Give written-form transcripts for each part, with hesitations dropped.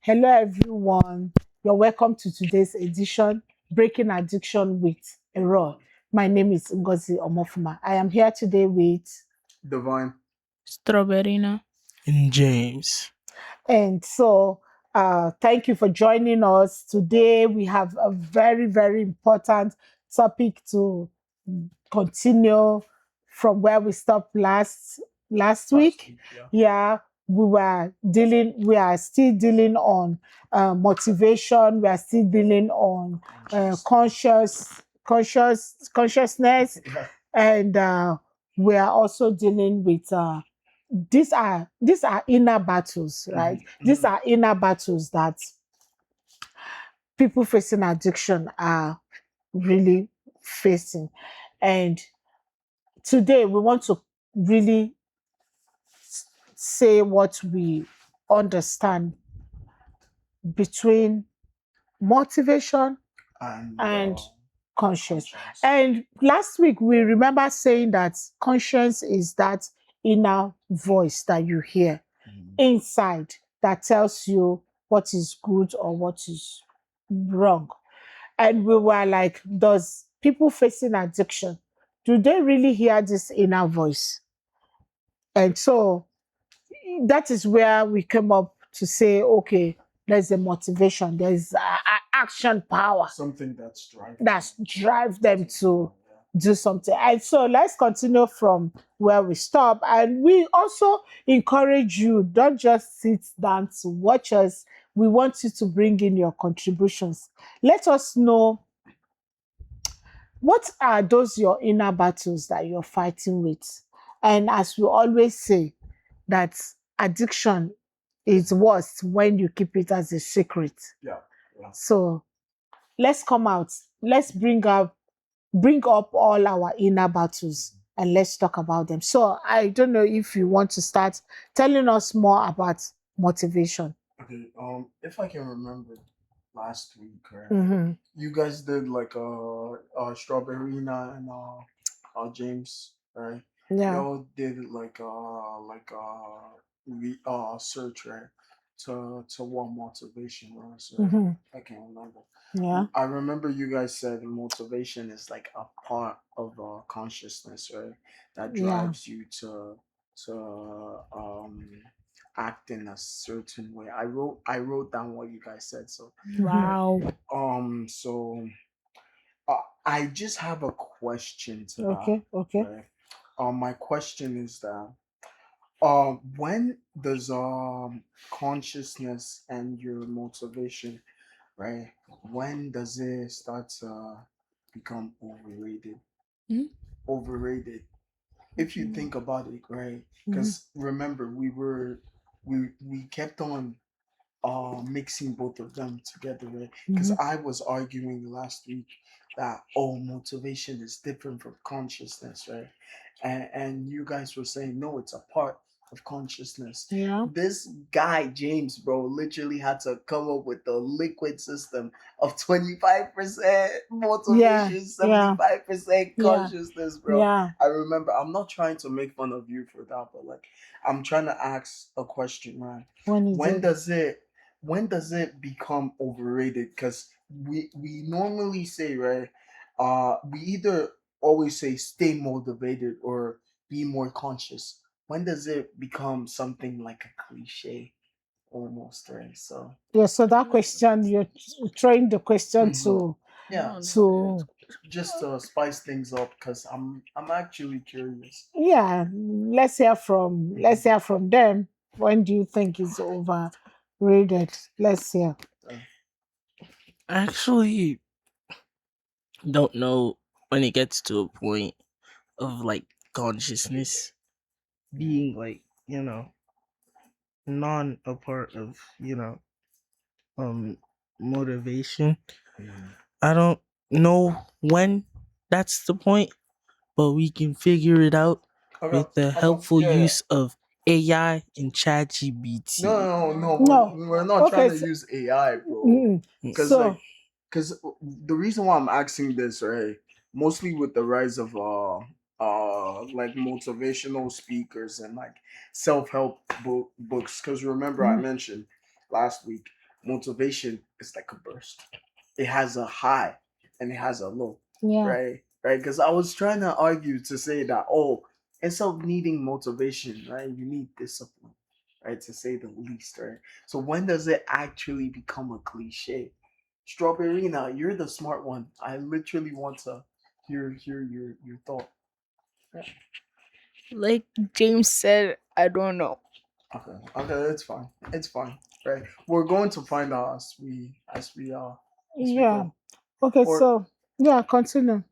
Hello, everyone. You're welcome to today's edition, Breaking Addiction with El-rio. My name is Ngozi Omofuma. I am here today with, Divine. Strawberry. And James. and so thank you for joining us. Today, we have a very, very important topic to continue from where we stopped last week. Yeah. Yeah, we are still dealing on motivation. We are still dealing on consciousness, Yeah. and we are also dealing with these are inner battles, right? These are inner battles that people facing addiction are really facing. And today we want to really say what we understand between motivation and conscience. And last week we remember saying that conscience is that inner voice that you hear inside that tells you what is good or what is wrong. And we were like, does people facing addiction, do they really hear this inner voice? And so that is where we came up to say, okay, there's a motivation, there's action power Something that's driving. that drive them to do something. And so let's continue from where we stop. And we also encourage you, don't just sit down to watch us. We want you to bring in your contributions. Let us know, what are those your inner battles that you're fighting with? And as we always say, that addiction is worse when you keep it as a secret. Yeah. So let's come out. Let's bring up all our inner battles and let's talk about them. So I don't know if you want to start telling us more about motivation. Okay. If I can remember last week, right? Mm-hmm. You guys did like Strawberry and James, right? Yeah. Y'all did search, right? To what motivation was, right? Mm-hmm. I can't remember. Yeah. I remember you guys said motivation is like a part of consciousness, right? That Yeah. drives you to act in a certain way. I wrote down what you guys said. So Wow. so I just have a question to that. Okay. Right? My question is that when does consciousness and your motivation, right? When does it start to become overrated? Hmm? Overrated. If you think about it, right? Because remember, we kept on mixing both of them together, right? Because I was arguing last week that motivation is different from consciousness, right? And you guys were saying no, it's a part of consciousness. Yeah. This guy James, bro, literally had to come up with the liquid system of 25% Yeah. motivation, 75% Yeah. consciousness, bro. Yeah. I remember. I'm not trying to make fun of you for that, but like I'm trying to ask a question, right? When is When it? does it become overrated? Because we normally say, right, we either always say stay motivated or be more conscious. When does it become something like a cliche almost, right? So Yeah, so that question, you're throwing the question to yeah, to just to spice things up, because I'm actually curious. yeah, let's hear from them. When do you think is overrated? Let's hear. I actually don't know when it gets to a point of like consciousness being like, non a part of, um motivation. I don't know when that's the point, but we can figure it out Okay, with the okay, helpful yeah, yeah. use of AI and ChatGPT. No, No. we're not trying Okay. to use AI, bro. Mm, Because so like, because the reason why I'm asking this, right, mostly with the rise of like motivational speakers and like self-help books. Because remember, I mentioned last week Motivation is like a burst. It has a high and it has a low, Yeah. right? Right? Because I was trying to argue to say that, oh, instead of needing motivation, right, you need discipline, right, to say the least, right? So when does it actually become a cliche? Strawberry, now you're the smart one. I literally want to hear your thought. Like James said, I don't know. Okay, okay, it's fine. It's fine. Right. We're going to find out as we Yeah. go. Okay, Or so yeah, continue.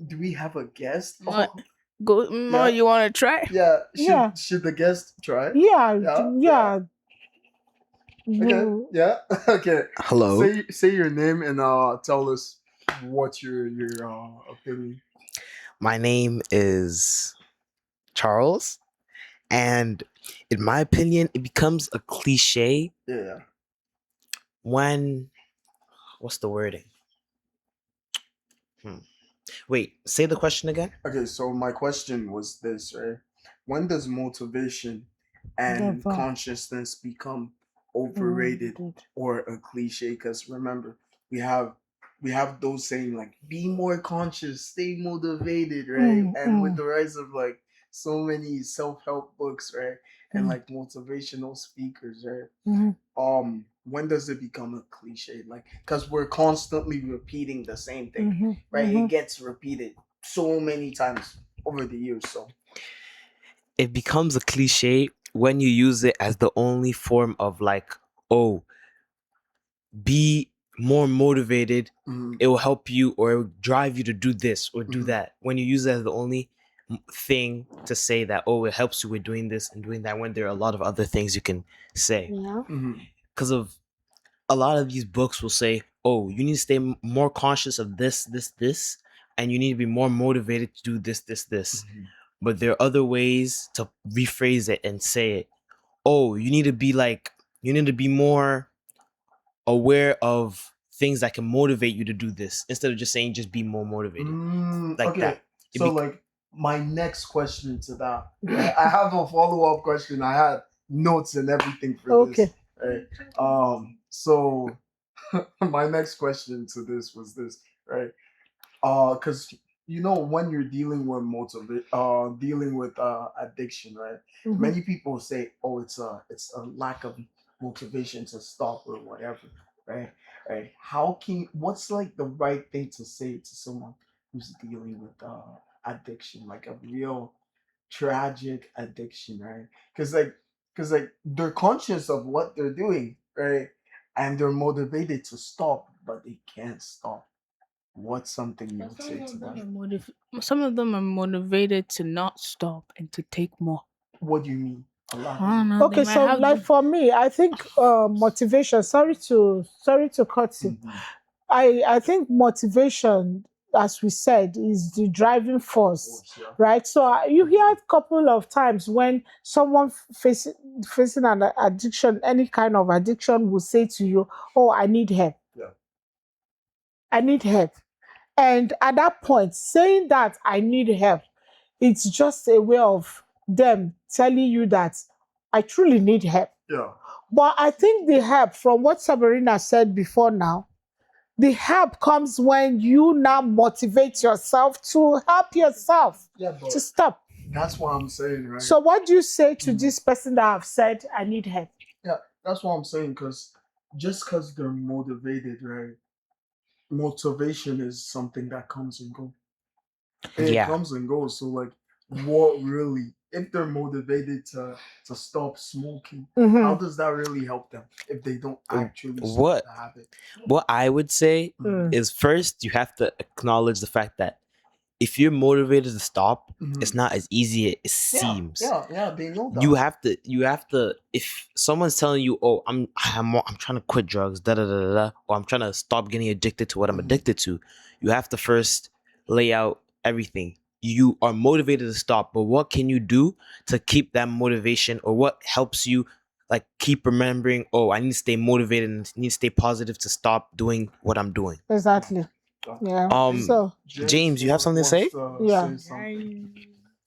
do we have a guest? Ma, Oh, go, Ma, yeah, you want to try? yeah. Yeah. Should the guest try? Yeah, Yeah, yeah. yeah. Okay, You yeah. Okay. Hello, Say your name and tell us what's your opinion. my name is Charles, and in my opinion, it becomes a cliche Yeah. when what's the wording? Hmm. Wait, say the question again. Okay, so my question was this, right? When does motivation and never. consciousness become overrated or a cliche? Because remember, we have we have those saying like be more conscious, stay motivated, right? And with the rise of like so many self-help books, right? And like motivational speakers, right? When does it become a cliche? Like, because we're constantly repeating the same thing, right? It gets repeated so many times over the years. So It becomes a cliche when you use it as the only form of like, oh, be more motivated. It will help you or it will drive you to do this or do that. When you use it as the only thing to say that, oh, it helps you with doing this and doing that, when there are a lot of other things you can say. Yeah. Because of a lot of these books will say, oh, you need to stay more conscious of this, and you need to be more motivated to do this. But there are other ways to rephrase it and say it. Oh, you need to be more aware of things that can motivate you to do this instead of just saying just be more motivated. Like okay. that. So like my next question to that, I have a follow-up question. I had notes and everything for this. Okay. Right? So my next question to this was this, right? Because when you're dealing with addiction, right? Many people say, oh, it's a lack of motivation to stop or whatever, right? Right? What's like the right thing to say to someone who's dealing with addiction, like a real tragic addiction, right? Because like they're conscious of what they're doing, right? And they're motivated to stop, but they can't stop. What's something you would say to them? Some of them are motivated to not stop and to take more. What do you mean? I Elaborate. don't know. They Okay, might so have like for me, I think motivation. Sorry to cut you. I think motivation, as we said, is the driving force, right? So you hear a couple of times when someone facing an addiction, any kind of addiction, will say to you, "Oh, I need help. Yeah. I need help." And at that point, saying that I need help, it's just a way of them telling you that I truly need help. Yeah. But I think the help, from what Sabrina said before now, the help comes when you now motivate yourself to help yourself Yeah, but to stop. that's what I'm saying, right? So, what do you say to this person that have said, I need help? Yeah, that's what I'm saying. Because just because they're motivated, right? Motivation is something that comes and goes. It Yeah. comes and goes. So like, what really? If they're motivated to stop smoking, how does that really help them if they don't actually stop What the habit? what I would say is, first you have to acknowledge the fact that if you're motivated to stop, it's not as easy as it seems. Yeah, they know that. You have to if someone's telling you, oh, I'm trying to quit drugs, or I'm trying to stop getting addicted to what I'm addicted to, you have to first lay out everything. You are motivated to stop, but what can you do to keep that motivation, or what helps you like keep remembering, oh, I need to stay motivated and need to stay positive to stop doing what I'm doing. Exactly. Yeah. So, James, you have something to say? Yeah.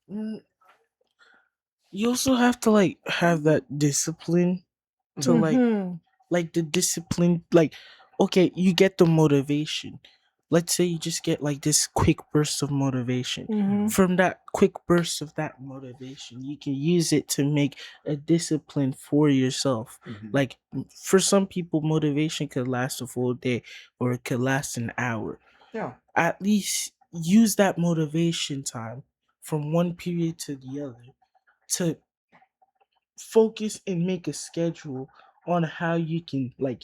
Mm, You also have to like have that discipline to Mhm. like the discipline, like okay, you get the motivation. Let's say you just get like this quick burst of motivation. From that quick burst of that motivation, you can use it to make a discipline for yourself. Like for some people, motivation could last a full day or it could last an hour. Yeah. At least use that motivation time from one period to the other to focus and make a schedule on how you can like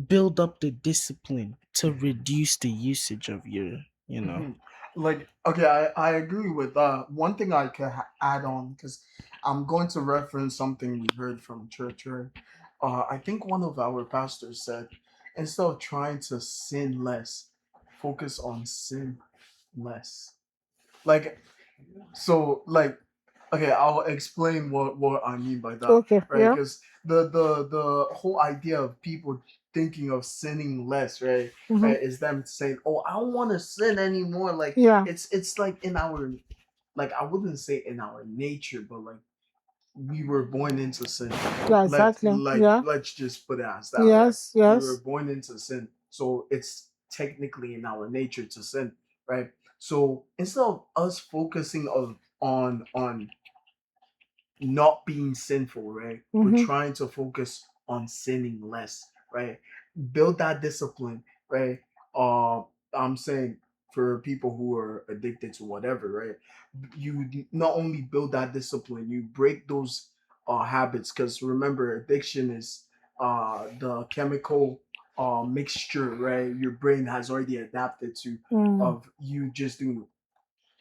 build up the discipline to reduce the usage of your, you know. Like, okay, I agree with that. One thing I could add on, because I'm going to reference something we heard from church, right? I think one of our pastors said, instead of trying to sin less, focus on sin less. Like, so, like, okay, I'll explain what I mean by that. Okay, Right? yeah. Because the whole idea of people thinking of sinning less, right? Right, is them saying, "Oh, I don't want to sin anymore." Like, Yeah. it's like in our, like, I wouldn't say in our nature, but like we were born into sin. Yeah, exactly. Yeah. Let's just put it as that. Right? Yes, We yes. were born into sin, so it's technically in our nature to sin, right? So instead of us focusing on not being sinful, right? We're trying to focus on sinning less, right? Build that discipline, right? I'm saying for people who are addicted to whatever, right? You not only build that discipline, you break those habits, because remember, addiction is the chemical mixture, right? Your brain has already adapted to of you just doing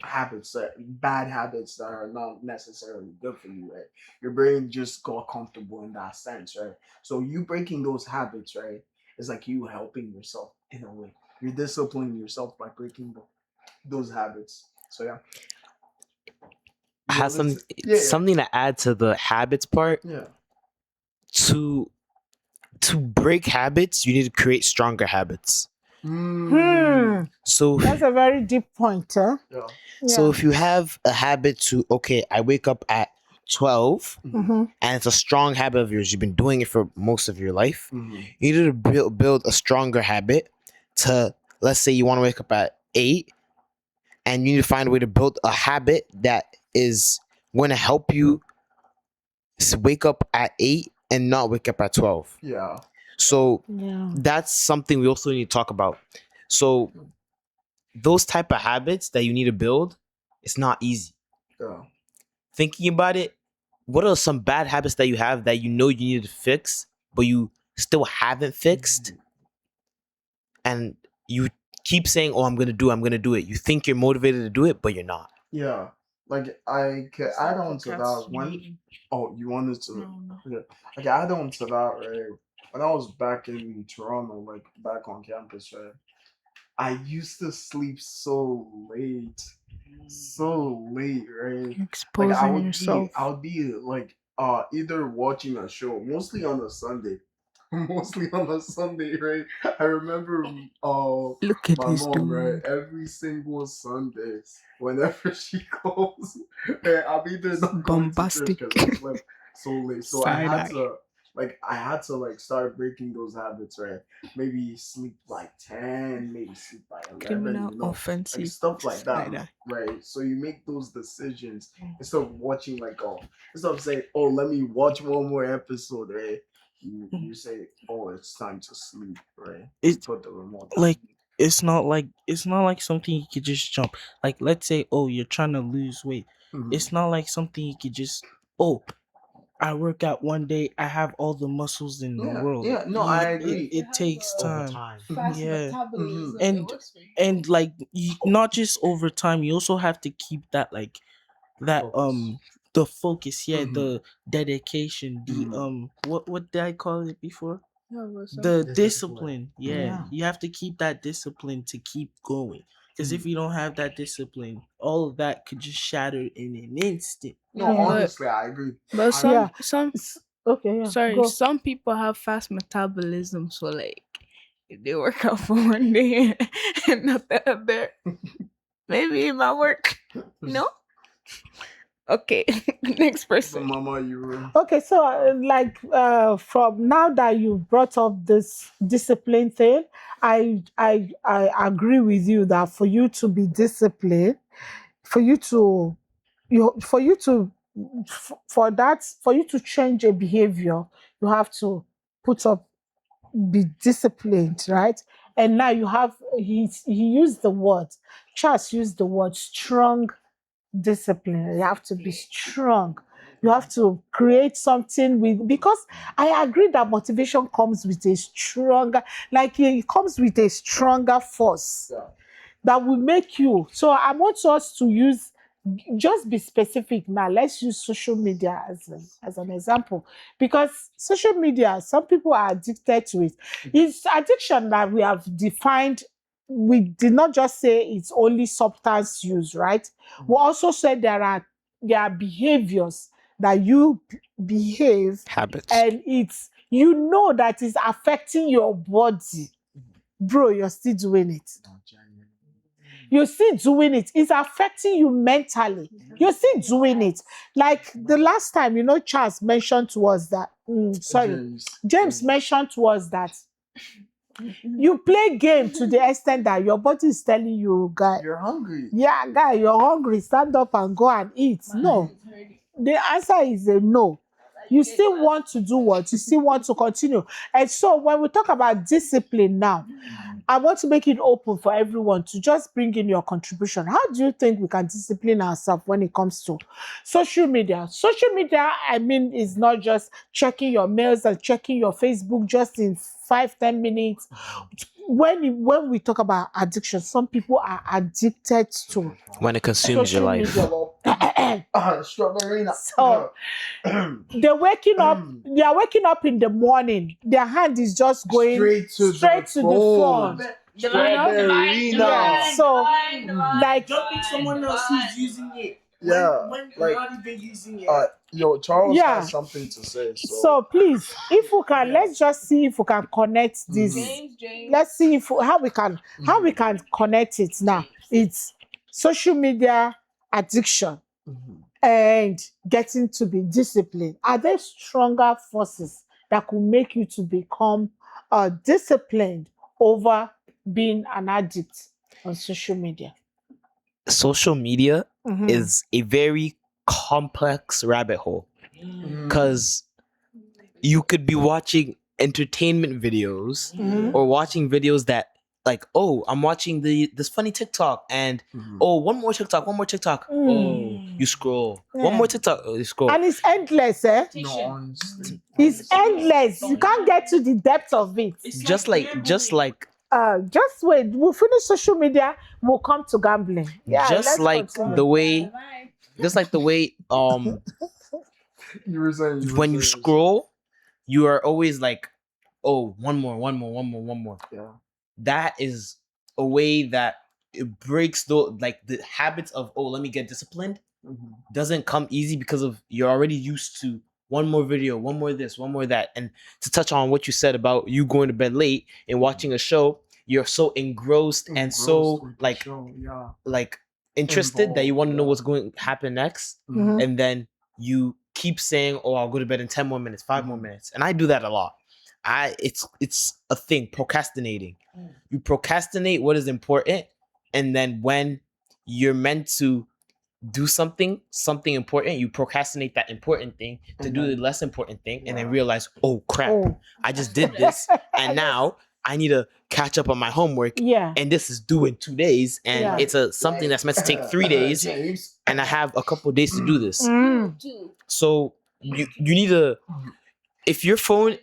habits, bad habits that are not necessarily good for you, right? Your brain just got comfortable in that sense, right? So you breaking those habits, right, is like you helping yourself in a way. You're disciplining yourself by breaking those habits. So yeah. I have some Yeah, something to add to the habits part. yeah. To break habits, you need to create stronger habits. So That's a very deep point, huh? Yeah. so Yeah. if you have a habit to, okay, I wake up at 12, and it's a strong habit of yours, you've been doing it for most of your life, you need to build a stronger habit to, let's say you want to wake up at 8, and you need to find a way to build a habit that is going to help you wake up at 8 and not wake up at 12. Yeah. So Yeah. that's something we also need to talk about. So those type of habits that you need to build, it's not easy. Yeah. Thinking about it, what are some bad habits that you have that you know you need to fix, but you still haven't fixed? And you keep saying, "Oh, I'm gonna do it." You think you're motivated to do it, but you're not. Yeah. Like I could add on to that one. Procrastinating. Oh, you wanted to? No. Yeah. Okay, add on to that, right? When I was back in Toronto, like back on campus, right? I used to sleep so late, right? Like Exposing yourself. I would be like either watching a show, mostly on a Sunday, mostly on a Sunday, right? I remember Look at my this mom, right? dude. Every single Sunday, whenever she calls, right, I'm either not going to church Bombastic. because I slept so late. So I Side had eye. to like start breaking those habits, right? Maybe sleep like 10, maybe sleep by 11, Criminal you know, like offensive. stuff like Side that, eye. right? So you make those decisions instead of watching like instead of saying, oh, let me watch one more episode, right? You say, oh, it's time to sleep, right? You It's put the remote down. like it's not like something you could just jump. Like let's say, oh, you're trying to lose weight. It's not like something you could just, oh, I work out one day, I have all the muscles in the Yeah, world. yeah, no, I agree. It takes Over time. time. Yeah. Mhm. And like not just over time, you also have to keep that like that Focus. the focus, yeah, Mhm. the dedication, the what did I call it before? The The discipline. Yeah. Yeah. You have to keep that discipline to keep going. Because if Mhm. you don't have that discipline, all of that could just shatter in an instant. No, Yeah. honestly, I agree. But I Yeah. some Okay, yeah. sorry, Go. some people have fast metabolism, so like if they work out for one day and not the other, maybe it might work. No? Okay, next So, person. Mama, you were. Okay, so from now that you brought up this discipline thing, I agree with you that for you to be disciplined, for you to for you to for you to change a behavior, you have to put up be disciplined, right? And now you have he used the word, Charles used the word strong discipline. You have to be strong. You have to create something with, because I agree that motivation comes with a stronger, like it comes with a stronger force that will make you. So I want us to use, just be specific now. Let's use social media as an example, because social media, some people are addicted to it. It's addiction that we have defined. We did not just say it's only substance use, right? We also said there are behaviors that you behave, Habits. and it's, you know, that is affecting your body, bro. You're still doing it. You're still doing it. It's affecting you mentally. You're still doing it. Like the last time, Charles mentioned to us that, James mentioned to us that you play game to the extent that your body is telling you, guy, You're hungry. yeah, guy, you're hungry. Stand up and go and eat. No. The answer is a no. You still want to do what? You still want to continue. And so when we talk about discipline now, I want to make it open for everyone to just bring in your contribution. How do you think we can discipline ourselves when it comes to social media? Social media, I mean, is not just checking your mails and checking your Facebook just in 5-10 minutes. When we talk about addiction, some people are addicted to When it consumes your social life. media. Strawberry. So they're waking up, they are waking up in the morning, their hand is just going Straight to the phone. phone. Strawberry. Yeah, so like Jumping someone else who's using it. Yeah, When like, you're not even using it. Yo, Charles Yeah. has something to say. so please, if we can, let's just see if we can connect this. Let's see if how we can connect it now. It's social media addiction and getting to be disciplined. Are there stronger forces that could make you to become disciplined over being an addict on social media? Social media Mhm. is a very complex rabbit hole because you could be watching entertainment videos Mhm. or watching videos that, like, oh, I'm watching this funny TikTok, and oh, one more TikTok. Oh, you scroll. One more TikTok, you scroll. And it's endless, eh? No, honestly. It's endless. You can't get to the depth of it. Just like Just wait. We'll finish social media. We'll come to gambling. Yeah, just let's like continue. the way You were saying. when you scroll, you are always like, oh, one more. Yeah. That is a way that it breaks the habits of, oh, let me get disciplined. Doesn't come easy because of you're already used to one more video, one more this, one more that. And to touch on what you said about you going to bed late and watching a show, you're so engrossed and so with the like show, yeah. like interested that you want to know Involved, what's going to happen next. Mhm. And then you keep saying, oh, I'll go to bed in 10 more minutes, 5 more minutes. And I do that a lot. It's a thing, procrastinating. You procrastinate what is important, and then when you're meant to do something important, you procrastinate that important thing to do the less important thing, and then realize, oh crap, Oh, I just did this, and now I need to catch up on my homework, yeah. and this is due in 2 days, and Yeah. it's something that's meant to take 3 days, James. and I have a couple days to do this. Mm. So you need to, if your phone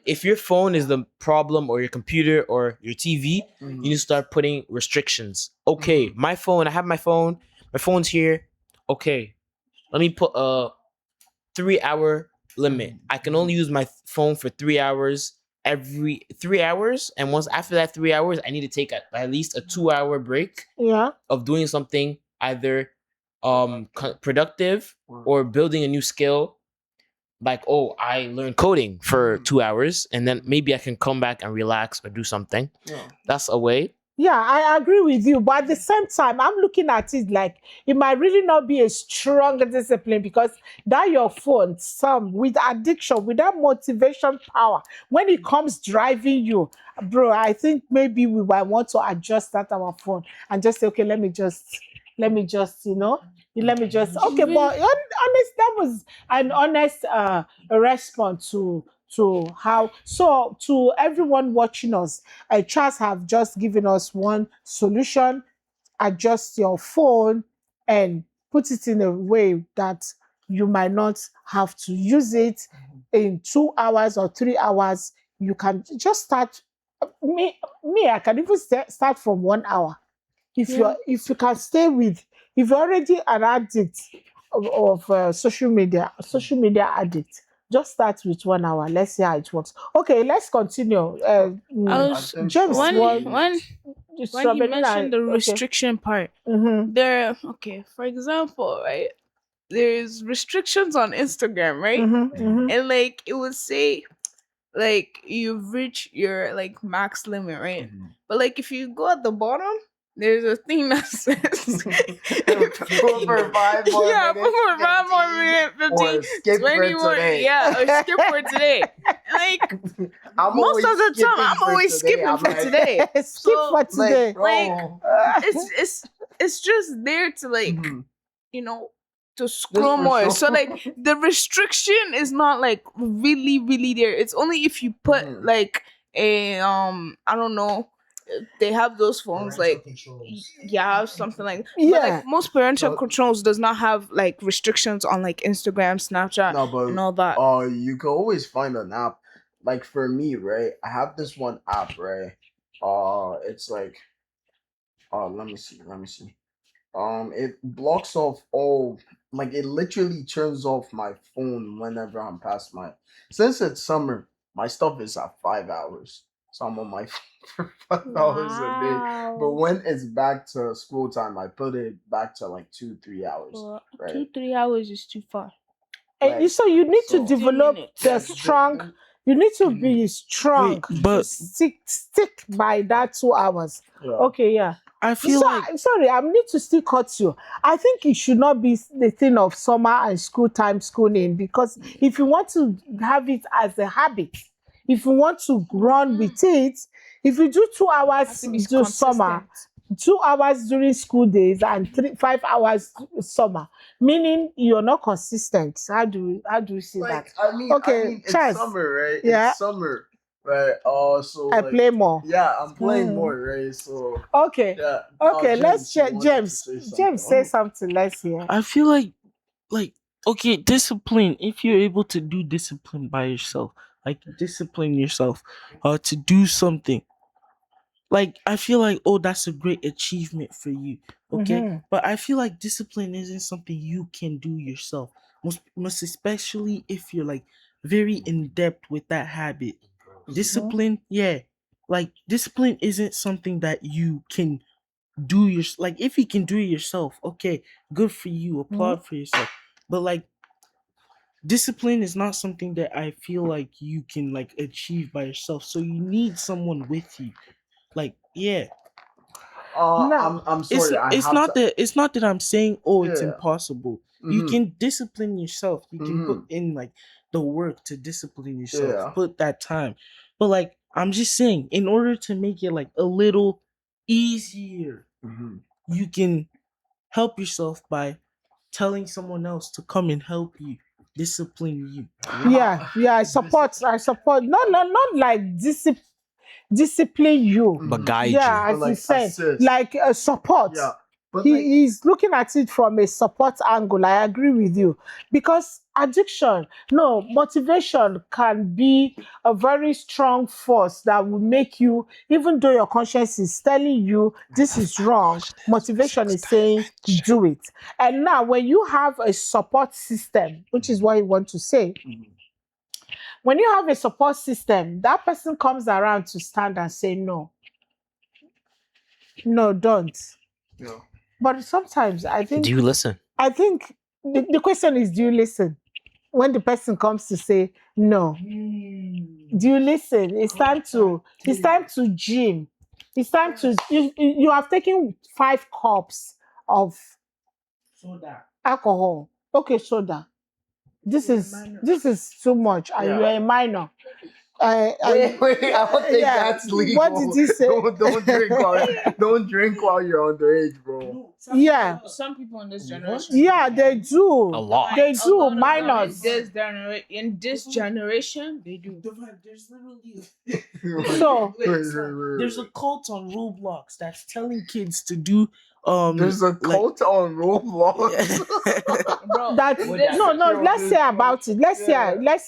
is the problem, or your computer or your TV, you need to start putting restrictions. Okay, my phone, I have my phone's here. Okay, let me put a 3-hour limit. I can only use my phone for 3 hours every 3 hours, and once after that 3 hours, I need to take at least a 2-hour break Yeah. of doing something either productive or building a new skill. Like, oh, I learned coding for 2 hours, and then maybe I can come back and relax or do something. Yeah. That's a way. Yeah, I agree with you. But at the same time, I'm looking at it like it might really not be a strong discipline because that your phone, some with addiction, with that motivation power, when it comes driving you, bro, I think maybe we might want to adjust that our phone and just say, okay, let me just, let me just okay. Even But honest, that was an honest response to how. So to everyone watching us, Charles have just given us one solution. Adjust your phone and put it in a way that you might not have to use it in 2 hours or 3 hours. You can just start. I can even start from 1 hour. yeah. If you can stay with, if you're already an addict of social media addict, just start with 1 hour. Let's see how it works. Okay, let's continue. I I was think James, for when what? me, when when he Strawberry mentioned the okay. restriction part. Mm-hmm. There, okay, for example, right? There's restrictions on Instagram, right? Mm-hmm. Mm-hmm. And like it would say like you've reached your like max limit, right? But like if you go at the bottom, there's a thing that says go for 5 more yeah, minutes, for 5 more 15, minutes, 15, or skip for 20 more, today. yeah, or skip for today. Like I'm most always of the time, skipping I'm for always today. skipping I'm for like, today. Skip So for today. like bro. it's just there to like Mhm. you know to Just scroll for more. show. So like the restriction is not like really really there. It's only if you put Mhm. like a I don't know. They have those phones like yeah something like. But like Yeah. most parental No, controls does not have like restrictions on like Instagram, Snapchat, no, and but all that. you can always find an app. Like for me, right? I have this one app, right? It's like, let me see. It blocks off all, like it literally turns off my phone whenever I'm past my. Since it's summer, my stuff is at 5 hours, so I'm on my phone for 5 hours a day. But Wow. when it's back to school time, I put it back to like 2 3 hours, Well, right? 2 3 hours is too far. And Like so you need to so, 15 develop minutes. the yeah. strong. You need to Mhm. be strong Wait, to but stick by that 2 hours. Yeah. Okay, yeah. I feel So, like sorry, I need to still cut you. I think it should not be the thing of summer and school time schooling because if you want to have it as a habit, if you want to run with it, if you do two Have hours to be do summer, consistent. 2 hours during school days and 5 hours summer, meaning you're not consistent. How do you see Like that? I mean, Okay, it's Charles. summer, right? Yeah, It's summer, right? So I like, play more. yeah, I'm playing Hmm. more, right? So Okay. yeah. Okay, let's James, you check. wanted to say something? James, say something. Let's hear. I feel like okay, discipline. If you're able to do discipline by yourself, like discipline yourself, to do something. Like I feel like oh that's a great achievement for you. Okay, Mm-hmm. but I feel like discipline isn't something you can do yourself. Most especially if you're like very in depth with that habit. Discipline, yeah. Like discipline isn't something that you can do your like if you can do it yourself, okay, good for you, applaud for yourself. But like discipline is not something that I feel like you can like achieve by yourself. So you need someone with you. Like, yeah. Now, I'm sorry. I It's have not to. that I'm saying oh it's Yeah. impossible. You Mhm. can discipline yourself. You can put Mhm. in like the work to discipline yourself. Yeah. Put that time. But like I'm just saying, in order to make it like a little easier, Mhm. you can help yourself by telling someone else to come and help you discipline you. yeah, I support. I support. No, no, not like discipline you. But Mhm. guide you. Yeah, But as you like said, assist. like support. Yeah. But like. He's looking at it from a support angle. I agree with you because addiction, no, motivation can be a very strong force that will make you, even though your conscience is telling you this is wrong, motivation is saying do it. And now, when you have a support system, which is what you want to say, Mhm. when you have a support system, that person comes around to stand and say no, no, don't. Yeah. But sometimes Do you listen? I think the question is, do you listen? When the person comes to say no, do you listen? It's time to gym. It's time to you have taken 5 cups of Soda. alcohol. Okay, soda. This is too much, and you are a minor. Wait, I don't think yeah. that's legal. What did he say? Don't drink while you're underage, bro. Yeah. Some people in this generation. Yeah, they do. A lot. They A do. lot of them Minors. in this generation, they do. There's literally So there's a cult on Roblox that's telling kids to do There's a cult on Roblox. Bro, that no. Let's say about it. Let's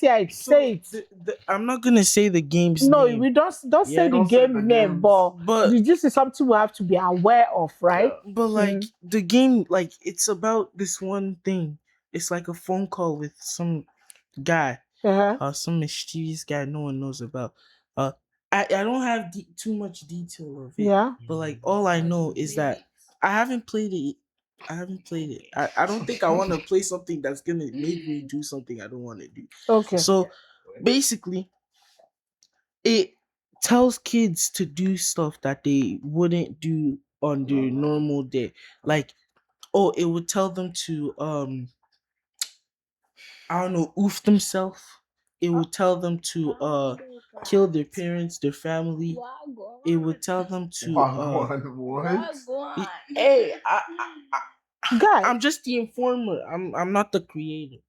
hear it. Say it. I'm not gonna say the game's No, name. we don't say Yeah, the don't say game the name, names. but this is something we have to be aware of, right? But like the game, like it's about this one thing. It's like a phone call with some guy, Uh-huh. some mischievous guy no one knows about. I don't have too much detail of it. Yeah. But like all I know is that I haven't played it. I don't think I want to play something that's gonna make me do something I don't want to do. Okay. So basically, it tells kids to do stuff that they wouldn't do on their normal day. Like, it would tell them to I don't know, oof themselves. It would tell them to kill their parents, their family. It would tell them to What? hey, Guy, I'm just the informer. I'm not the creator.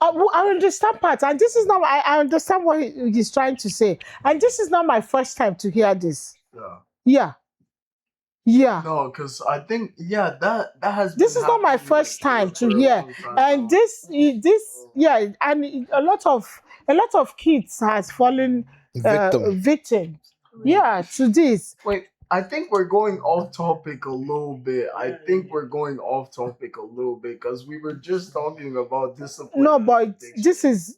I understand part, and this is not. I understand what he's trying to say, and this is not my first time to hear this. Yeah. Yeah. No, because I think that has. This is not my first time to hear, and this and a lot of kids has fallen victim. Yeah, to this. Wait, I think we're going off topic a little bit. Because we were just talking about discipline. No, but this is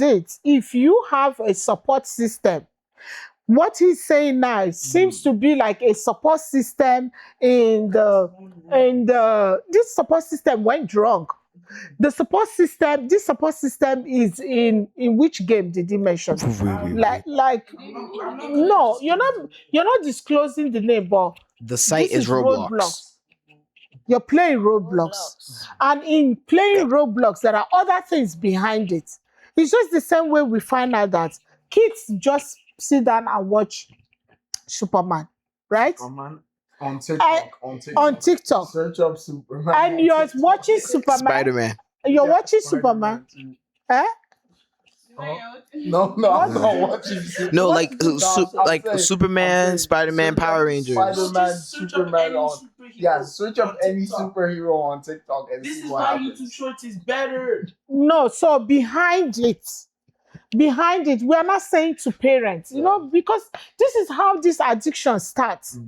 it. If you have a support system, what he's saying now seems to be like a support system in the this support system went wrong. This support system is in which game did he mention? Like no, you're not disclosing the name, but The site this is Roblox. You're playing Roblox. And in playing Roblox, there are other things behind it. It's just the same way we find out that kids just sit down and watch Superman, right? Superman on TikTok. On TikTok. Search up Superman. And you're watching Superman. Spider-Man. You're watching Superman. Eh? No, I'm not watching Superman. No, like I'm saying- Superman, Spider-Man, search up Power Rangers. Spider-Man, Superman on. Yeah, search up any superhero on TikTok and This see is what why happens. YouTube Shorts is better. No, so behind it, we are not saying to parents, because this is how this addiction starts.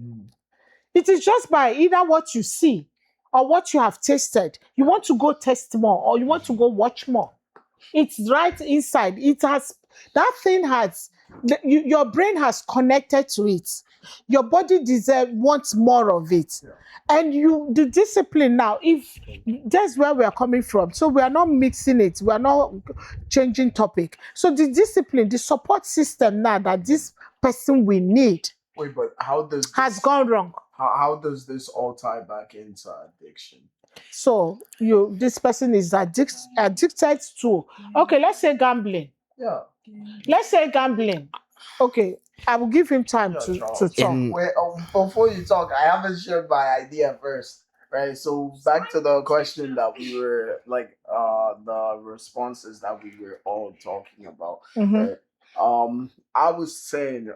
It is just by either what you see or what you have tasted. You want to go test more or you want to go watch more. It's right inside. Your brain has connected to it. Your body wants more of it. And the discipline now, if that's where we are coming from. So we are not mixing it. We are not changing topic. So the discipline, the support system now that this person we need Wait, but how does has gone wrong. How does this all tie back into addiction? So this person is addicted to, okay, let's say gambling. Yeah. Let's say gambling. Okay, I will give him time to talk. Wait, before you talk, I haven't shared my idea first. Right. So back to the question that we were the responses that we were all talking about. Right? I was saying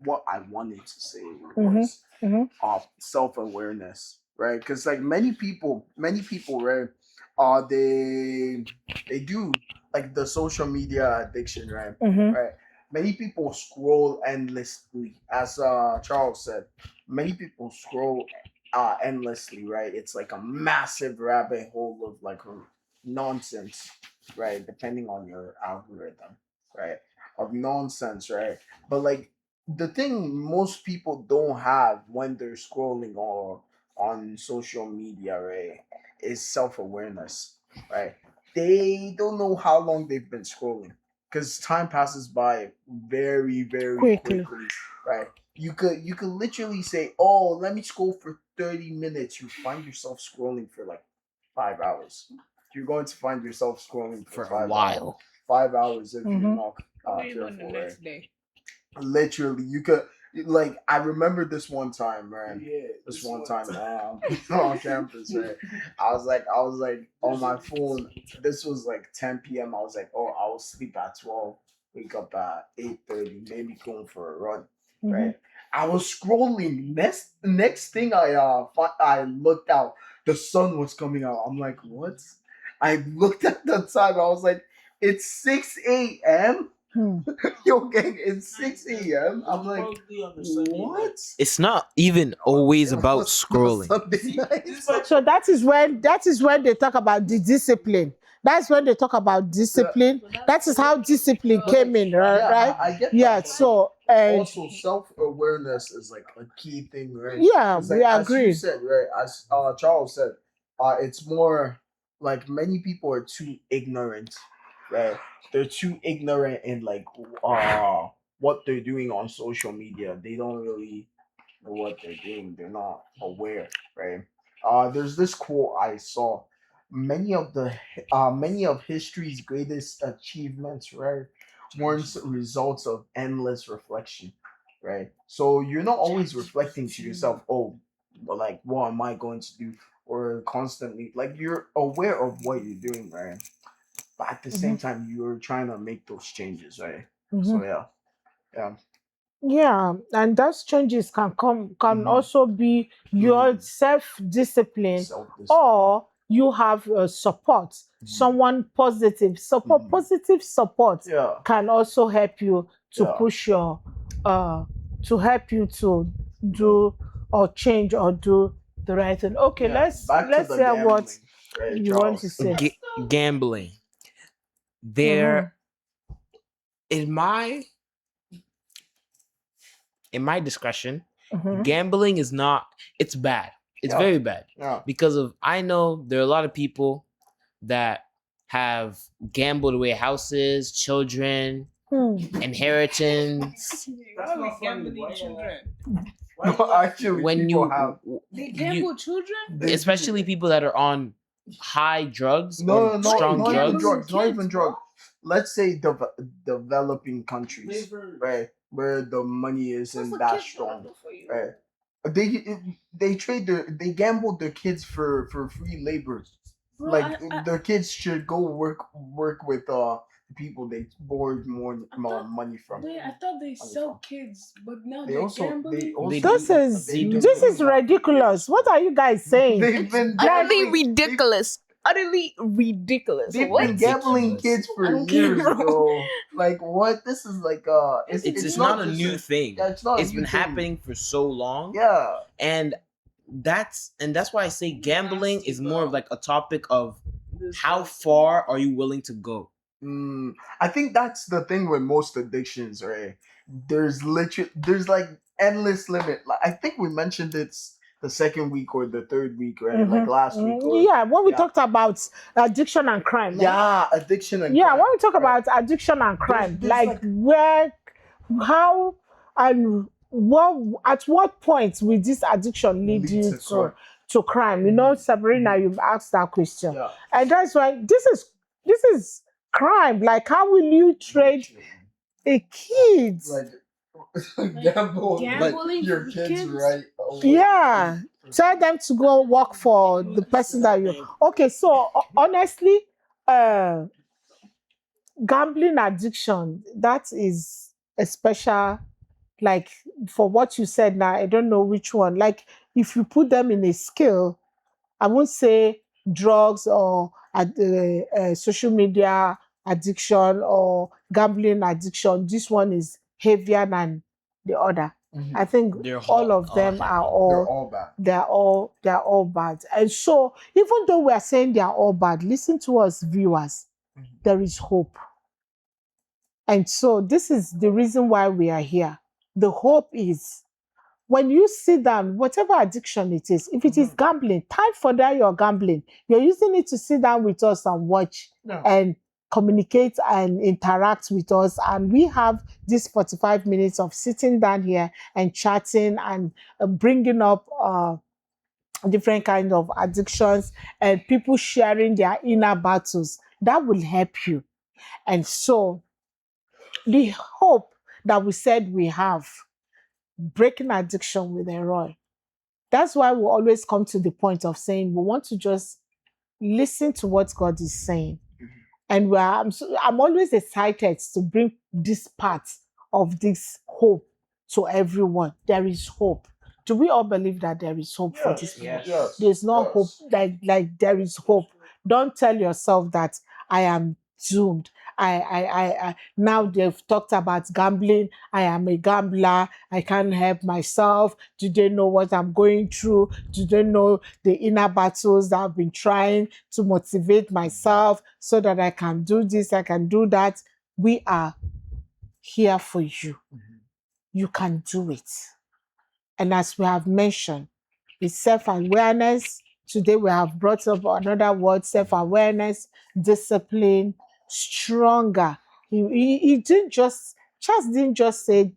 what I wanted to say was self-awareness, right? Because like many people, right, they do like the social media addiction, right? Right. Many people scroll endlessly, as Charles said. Many people scroll endlessly, right? It's like a massive rabbit hole of like nonsense, right? Depending on your algorithm, right? Of nonsense, right? But like the thing most people don't have when they're scrolling or on social media, right, is self-awareness, right? They don't know how long they've been scrolling because time passes by very, very quickly, right? you could literally say, "Oh, let me scroll for 30 minutes." You find yourself scrolling for like 5 hours. You're going to find yourself scrolling for For a 5 hours. while. 5 hours if you're Mhm. not What do you do careful, the right? next day? Literally, you could like I remember this one time, right? Yeah, This one time on campus, right? I was like on my phone. This was like 10 p.m. I was like, oh, I will sleep at 12, wake up at 8:30, maybe going for a run, right? I was scrolling. Next thing I looked out, the sun was coming out. I'm like, what? I looked at the time. I was like, it's 6 a.m. Hmm. Yo, gang, it's 6 a.m. I'm like, what? It's not even always It about was scrolling. Sunday night. So that is when they talk about the discipline. That's when they talk about discipline. That is how discipline came in, right? Yeah, Right? I get Yeah. that. So and Also, self-awareness is like a key thing, right? yeah, 'Cause, we like, as you agree. said, right? As Charles said, it's more like many people are too ignorant, right? They're too ignorant in like what they're doing on social media. They don't really know what they're doing. They're not aware, right? There's this quote I saw. Many of history's greatest achievements, right, weren't results of endless reflection, right? So you're not always reflecting to yourself, oh, well, like what am I going to do, or constantly like you're aware of what you're doing, right? But at the same time, you're trying to make those changes, right? So yeah, yeah. Yeah, and those changes can Mhm. also be your Mhm. self-discipline, Self-discipline. or you have support, someone positive support. Mhm. Positive support Yeah. can also help you to Yeah. push your to help you to do or change or do the right thing. Okay, Yeah. Back to let's the hear what gambling, right, you want to Charles? say. Gambling. There, in my discretion, Mhm. gambling is not. It's bad. It's Yeah. very bad Yeah. because of. I know there are a lot of people that have gambled away houses, children, Hmm. inheritance. That's like gambling children. No, actually, When people you, have. They you gamble children? They especially do. people that are on high drugs No, or no, strong not even drugs. drugs. Not even Kids, drugs. Let's say developing countries, right, where the money isn't that strong, right? They gamble their kids for free labor. Bro, Like I their kids should go work with people they borrowed more thought money from. wait, I thought they sell from. kids, but now They they're also gambling. they This also is they've been this doing is that for ridiculous. years. What are you guys saying? They've been Utterly gambling. ridiculous. Utterly ridiculous. They've What? been gambling kids for I don't years, care, bro. bro. Like what? This is like It's not not a just new thing. Yeah, it's not. It's a been new thing. happening for so long. Yeah. And that's why I say gambling is more of like a topic of how far are you willing to go. I think that's the thing with most addictions, right? There's like endless limit. Like I think we mentioned it's the second week or the third week, right? Like last week. Or, Yeah, when we yeah. talked about addiction and crime. Yeah, addiction and Yeah, crime, when we talk right? about addiction and crime, there's like where, how, and what at what point will this addiction lead Lead you to crime. to crime? You know, Sabrina, you've asked that question, Yeah. and that's why this is crime. Like, how will you trade a kid? Like Gambling your for kids, kids? right? Yeah, tell them to go work for the person that you. Okay, so honestly, uh, gambling addiction, that is a special, like, for what you said now, I don't know which one. Like, if you put them in a scale, I won't say drugs or social media addiction or gambling addiction. This one is heavier than the other. Mhm. I think They're all all- of them heavy. are They're all all bad. they're all bad. And so even though we are saying they are all bad, listen to us viewers, there is hope. And so this is the reason why we are here. The hope is when you sit down, whatever addiction it is, if it is gambling, time for that you're gambling. You're using it to sit down with us and watch Yeah. and communicate and interact with us. And we have this 45 minutes of sitting down here and chatting and bringing up different kinds of addictions and people sharing their inner battles. That will help you. And so the hope that we said we have, breaking addiction with El-rio. That's why we always come to the point of saying we want to just listen to what God is saying. And I'm always excited to bring this part of this hope to everyone. There is hope. Do we all believe that there is hope for this people? Yes. There's no Yes. hope, like there is hope. Don't tell yourself that I am doomed. I now they've talked about gambling. I am a gambler. I can't help myself. Do they know what I'm going through? Do they know the inner battles that I've been trying to motivate myself so that I can do this, I can do that? We are here for you. You can do it. And as we have mentioned, it's self-awareness. Today we have brought up another word, self-awareness, discipline, stronger. He didn't just, Charles didn't just say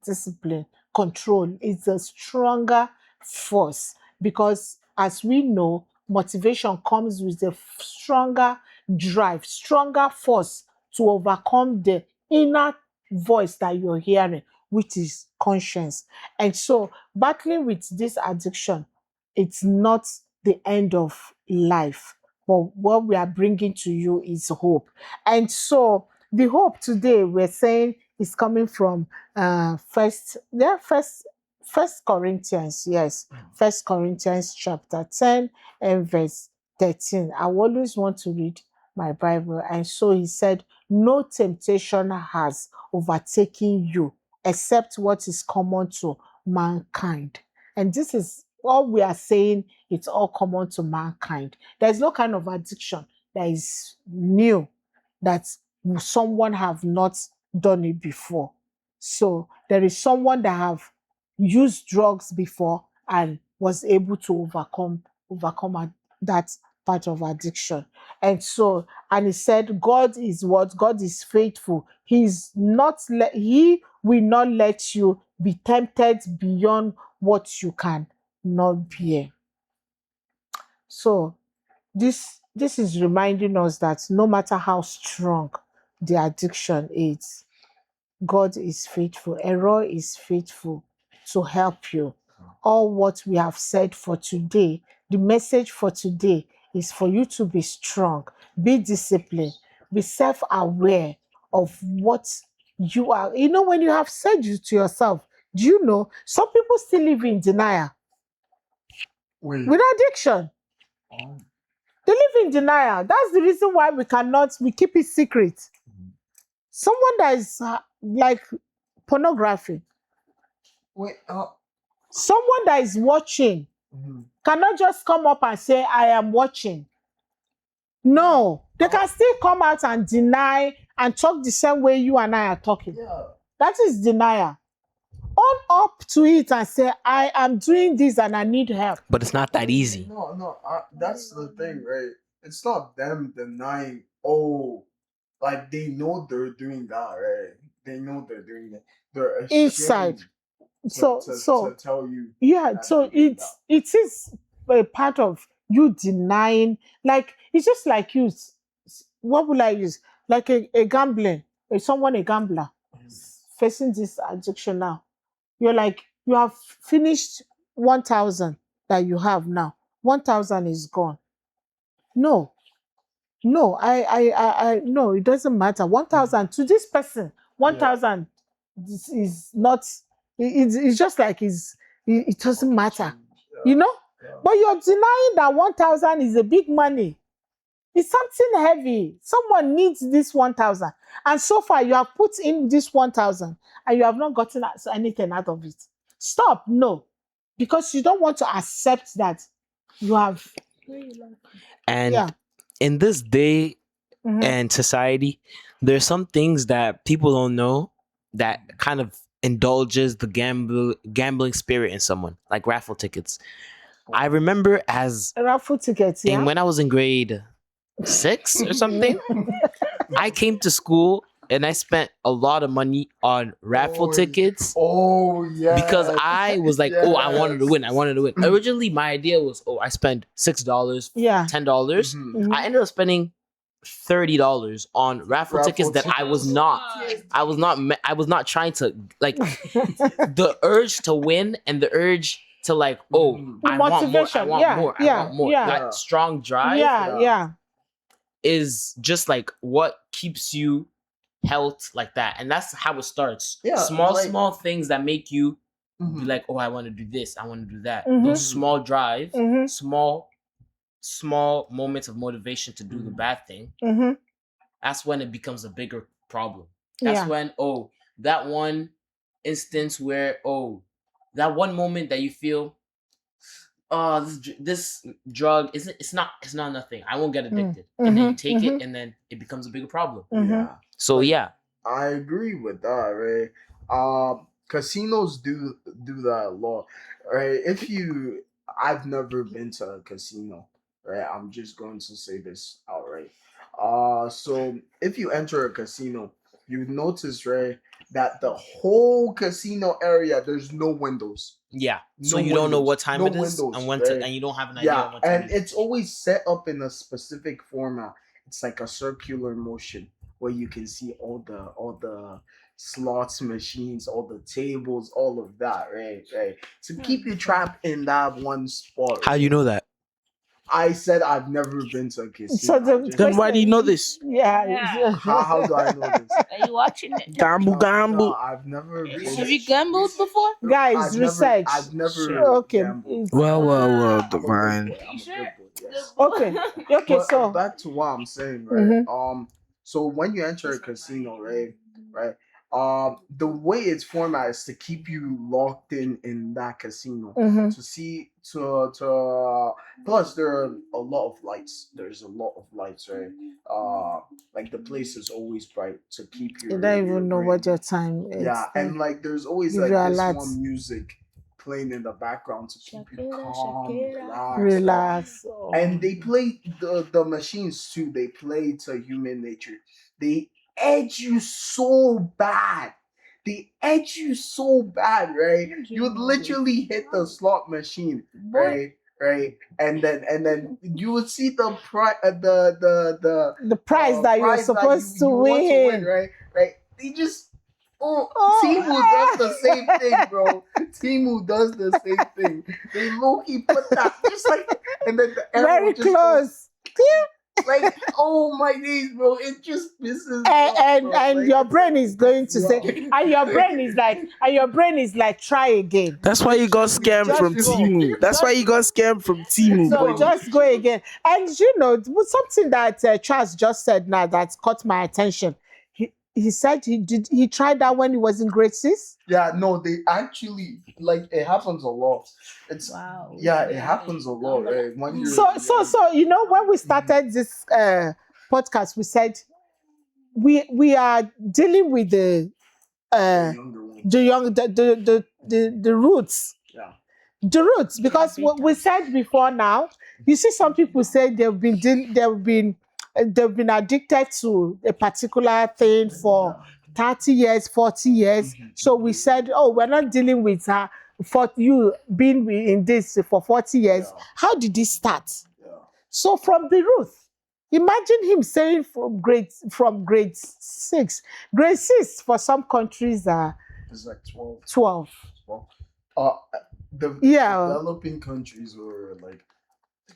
discipline, control. It's a stronger force because as we know, motivation comes with a stronger drive, stronger force to overcome the inner voice that you're hearing, which is conscience. And so battling with this addiction, it's not the end of life. But what we are bringing to you is hope. And so the hope today we're saying is coming from First Corinthians, yes. First Corinthians chapter 10 and verse 13. I always want to read my Bible. And so he said, no temptation has overtaken you except what is common to mankind. And this is all we are saying, it's all common to mankind. There's no kind of addiction that is new, that someone have not done it before. So there is someone that have used drugs before and was able to overcome that part of addiction. And so, and he said, God is what? God is faithful. He will not let you be tempted beyond what you can not bear. So this is reminding us that no matter how strong the addiction is, God is faithful. El-rio is faithful to help you. All what we have said for today, the message for today is for you to be strong, be disciplined, be self-aware of what you are. You know, when you have said you to yourself, do you know some people still live in denial Wait. with addiction? They live in denial. That's the reason why we keep it secret. Someone that is like pornography, Wait. someone that is watching cannot just come up and say, I am watching. No, they can still come out and deny and talk the same way you and I are talking. Yeah. That is denial. Own up to it and say, I am doing this and I need help. But it's not that easy. No. That's the thing, right? It's not them denying. Oh, like they know they're doing that, right? They know they're doing it. They're ashamed Inside. to tell you. Yeah, that so they're doing it is a part of you denying. Like it's just like you. What will I use? Like a gambling, a gambler facing this addiction now. You're like you have finished 1,000 that you have now. 1,000 is gone. No, no, it doesn't matter. 1,000 to this person, 1,000 is not. It's just like it doesn't matter, you know. But you're denying that 1,000 is a big money. It's something heavy. Someone needs this 1,000, and so far you have put in this 1,000, and you have not gotten anything out of it. Stop, no, because you don't want to accept that you have. And Yeah. in this day Mhm. and society, there's some things that people don't know that kind of indulges the gambling spirit in someone, like raffle tickets. I remember as Raffle tickets, yeah. when I was in grade 6 or something, I came to school and I spent a lot of money on raffle Oh, tickets Oh yeah. because I was like, oh, I wanted to win. I Yes. wanted to win. Originally, my idea was, oh, I spend $6, Yeah. $10. Mhm. I ended up spending $30 on raffle tickets Raffle that I was tickets. not. I was not trying to like the urge to win and the urge to like, oh, Mhm. I want more. I Motivation, want yeah, more. I yeah, want more. yeah. Yeah. That strong drive Yeah, yeah. is just like what keeps you health like that, and that's how it starts. Yeah, small like- small things that make you be Mhm. like, oh, I want to do this, I want to do that. Mhm. Those small drives, Mhm. small moments of motivation to do the Mhm. bad thing. Mm-hmm. That's when it becomes a bigger problem. That's Yeah. when, oh, that one instance where, oh, that one moment that you feel, oh, this drug isn't, it's not nothing, I won't get addicted, and then you take Mhm. it and then it becomes a bigger problem. Mhm. Yeah. So Like- yeah. I agree with that, right? Casinos do that a lot, right? I've never been to a casino, right? I'm just going to say this outright. So if you enter a casino, you notice, right, that the whole casino area there's no windows. Yeah. So No you don't know windows, what time no it is windows, and when right? to, and you don't have an idea Yeah, on what time and it is. it's always set up in a specific format. It's like a circular motion where you can see all the slots machines, all the tables, all of that, right? Right. To keep you trapped in that one spot. How do you know that? I said I've never been to a casino. So the I just- Then why do you know this? Yeah. Yeah. how do I know this? Are you watching it? Gamble, No, gamble. I've never been. Have you gambled before? Guys, research. I've never. Okay. gambled. Well, I'm a good divine. boy, I'm a good boy, yes. Okay. Okay. But So. back to what I'm saying, right? Mhm. So when you enter a casino, right, the way it's formatted is to keep you locked in that casino. Mhm. To see to plus there are a lot of lights. There's a lot of lights, right? Like the place is always bright to keep you. You don't even know what your time is. Yeah, and like there's always give like you this alerts. one music playing in the background to keep you Shakira, calm, Shakira. relaxed. Relax. Oh. And they play the machines too. They play to human nature. They edge you so bad. They edge you so bad, right? You would literally hit the slot machine, right? Right, and then you would see the the prize that you're prize supposed to you want win. right? Right. They just Oh. Timu does the same thing, bro. Timu does the same thing. They low-key put that just like, and then the arrow Very just goes, close. like, oh my days, bro. It just pisses me And off, bro. Like, your brain is going to say, Yeah. and your brain is like, try again. That's why you got scammed Just from go. Timu. That's why you got scammed from Timu. So boy. just go again. And you know, something that Charles just said now that caught my attention. He said he tried that when he was in grade 6. Yeah, no, they actually like it happens a lot. It's Wow. yeah, it happens a lot, right? When you're So you know, when we started this podcast, we said we are dealing with the younger one. the roots. Yeah. The roots, because what we said before now, you see some people say they've been addicted to a particular thing for 30 years, 40 years. Mhm. So we said, oh, we're not dealing with her for you being in this for 40 years. Yeah. How did this start? Yeah. So from the root, imagine him saying from grade 6. Grade 6 for some countries are It's like 12. 12. The Yeah. developing countries were like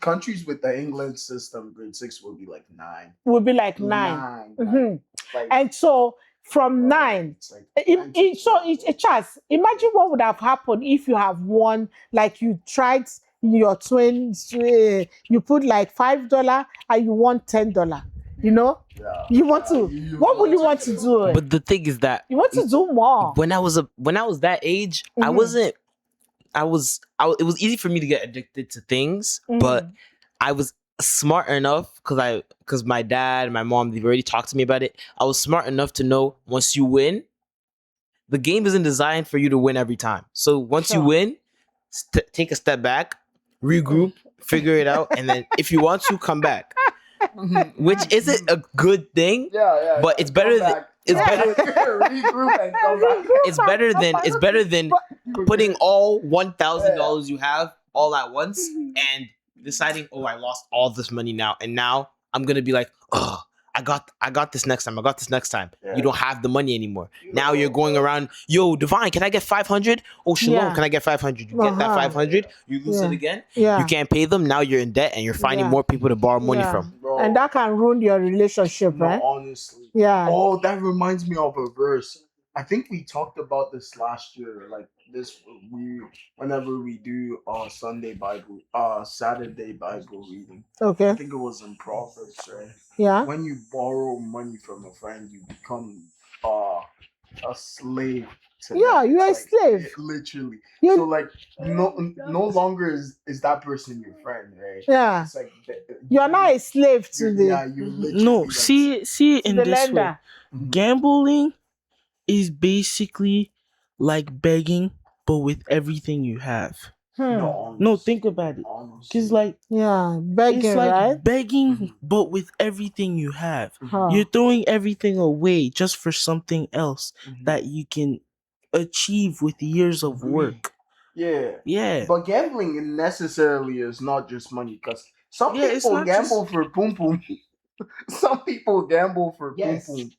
countries with the England system, grade 6 will be like 9. Will be like 9. Nine. Mhm. Like, And so from 9, it's like 9 to it's a chance. Imagine what would have happened if you have won, like you tried your twins, you put like $5 and you won $10. You know, yeah. you want to. What would you want to do? But the thing is that You want to do more. when I was that age, I Mhm. wasn't. It was easy for me to get addicted to things, but I was smart enough because my dad and my mom, they've already talked to me about it. I was smart enough to know once you win, the game isn't designed for you to win every time. So once you Sure. win, take a step back, regroup, figure it out, and then if you want to, come back. which isn't a good thing. Yeah. But it's better than it's better Regroup and come back. it's better than putting all $1,000 you have all at once and deciding, oh, I lost all this money now, and now I'm gonna be like, oh, I got this next time. I got this next time. Yeah. You don't have the money anymore. Now you're going around, yo, Divine, can I get 500? Oh, Shalom, Yeah. can I get 500? You get that 500, you lose it again. Yeah. You can't pay them. Now you're in debt, and you're finding Yeah. more people to borrow money Yeah. from. Bro, And that can ruin your relationship, no, right? honestly. Yeah. Oh, that reminds me of a verse. I think we talked about this last year. Like this, whenever we do Saturday Bible reading. I Okay. think it was in Proverbs, right? Yeah. When you borrow money from a friend, you become a slave to Yeah, them. you're a It's slave. literally. You- So like no longer is that person your friend, right? Yeah. It's like You're not a slave to the, yeah, you literally No, like, see to in the this way. lender. Mhm. Gambling is basically like begging, but with everything you have. No, No, honestly, think about it. honestly. Cause like Yeah. Begging, it's like right? begging, Mhm. but with everything you have. Huh. You're throwing everything away just for something else Mhm. that you can achieve with years of work. Yeah. Yeah. But gambling necessarily is not just money, because some Yeah, it's people not gamble for poom poom. Some people gamble for poom Yes. poom.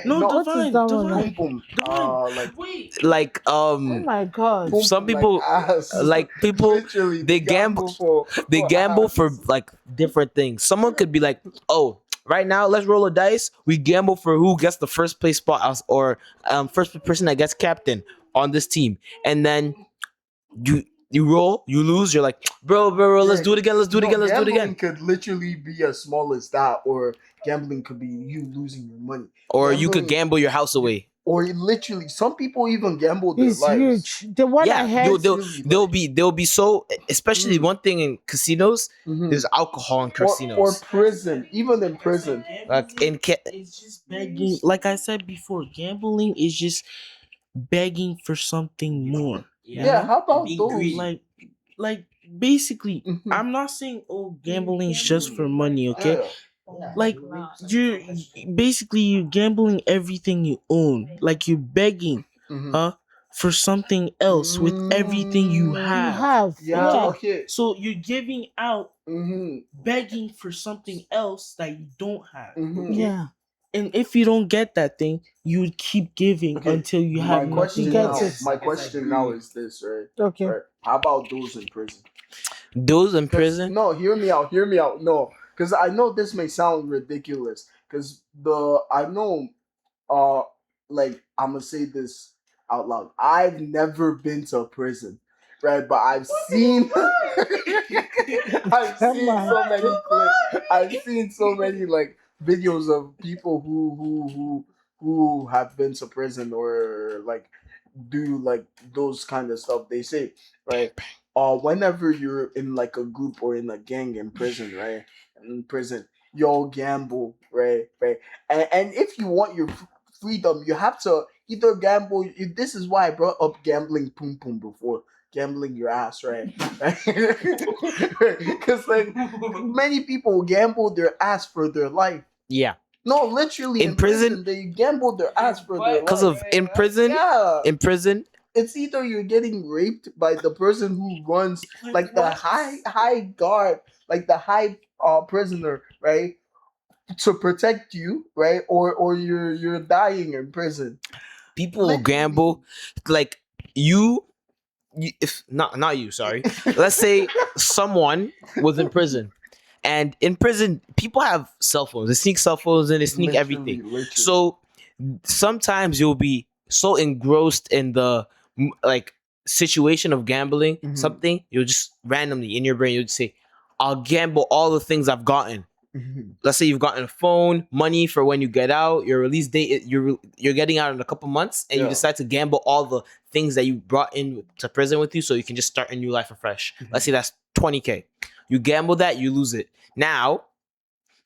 No, No, What is divine, that one? divine, Poom poom. divine. Like Wait. Like Oh my God. poom some poom, people like ass. like people Literally, they gamble they gamble for ass. like different things. Someone could be like, oh, right now let's roll a dice. We gamble for who gets the first place spot or first person that gets captain on this team, and then you roll, you lose. You're like, bro, let's Yeah. do it again. Let's do it again. Let's do it Gambling again. could literally be as small as that, or gambling could be you losing your money. Or you could Gambling- gamble your house away. Or literally, some people even gamble their It's lives. huge. The one I Yeah, heard. they'll be so. Especially Mm. one thing in casinos, Mhm. there's alcohol in Or casinos. prison, even in prison. Like in It's just begging. Like I said before, gambling is just begging for something more. Yeah, how about being those? greedy. Like basically, Mhm. I'm not saying gambling is just for money, okay? Yeah. Like you basically you gambling everything you own. Like you're begging, Mhm. for something else with everything you Mm, You have. have. Yeah, okay. So you're giving out, Mm-hmm. begging for something else that you don't have. Mhm. Okay? Yeah. And if you don't get that thing, you would keep giving Okay, until you My have question nothing Get now, else. it. my question now is this, right? Okay. Right. How about those in prison? Those in 'Cause- prison. No, hear me out. Hear me out. No, because I know this may sound ridiculous. Because I know, like I'm gonna say this out loud. I've never been to a prison, right? But I've seen, I've Come seen on. so many clips. I've seen so many like videos of people who have been to prison or like do like those kind of stuff. They say, right? Whenever you're in like a group or in a gang in prison, right? In prison, you all gamble, right? Right. And if you want your freedom, you have to either gamble. This is why I brought up gambling poom poom before. Gambling your ass, right? Because like many people gamble their ass for their life. Yeah, No, literally In prison- they gamble their ass for their life. because of in prison. Yeah, In prison, it's either you're getting raped by the person who runs like the high guard, like the high prisoner, right, to protect you, right, or you're dying in prison. people will gamble. Like if not you, sorry. Let's say someone was in prison, and in prison, people have cell phones. They sneak cell phones and they sneak everything. Literally. So sometimes you'll be so engrossed in the like situation of gambling Mhm. something, you'll just randomly in your brain you'll just say, I'll gamble all the things I've gotten. Mhm. Let's say you've gotten a phone, money for when you get out, your release date, you're getting out in a couple months, and you Yeah. decide to gamble all the things that you brought in to prison with you, so you can just start a new life afresh. Let's say that's 20K. You gamble that, you lose it. Now